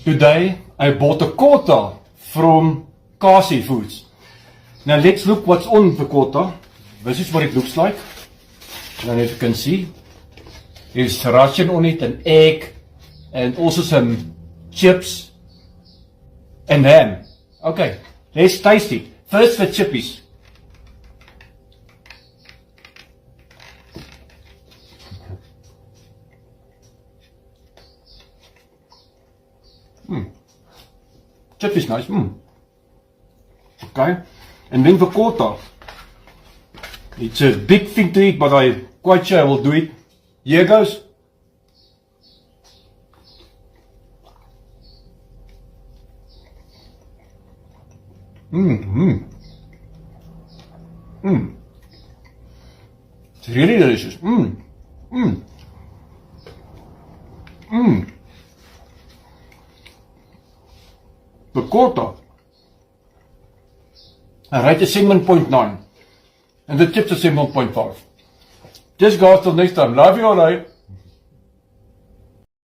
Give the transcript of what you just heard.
Today, I bought a quota from Kasi Foods. Now let's look what's on the quota. This is what it looks like. And as you can see, there's sriracha on it, an egg, and also some chips and ham. Okay, let's taste it. First the chippies. Chip is nice. Okay, and then the quota. It's a big thing to eat, but I'm quite sure I will do it. Here goes. It's really delicious. The quota, I rate it 7.9 and the chips are 7.5. Just guys, till next time. Love you all.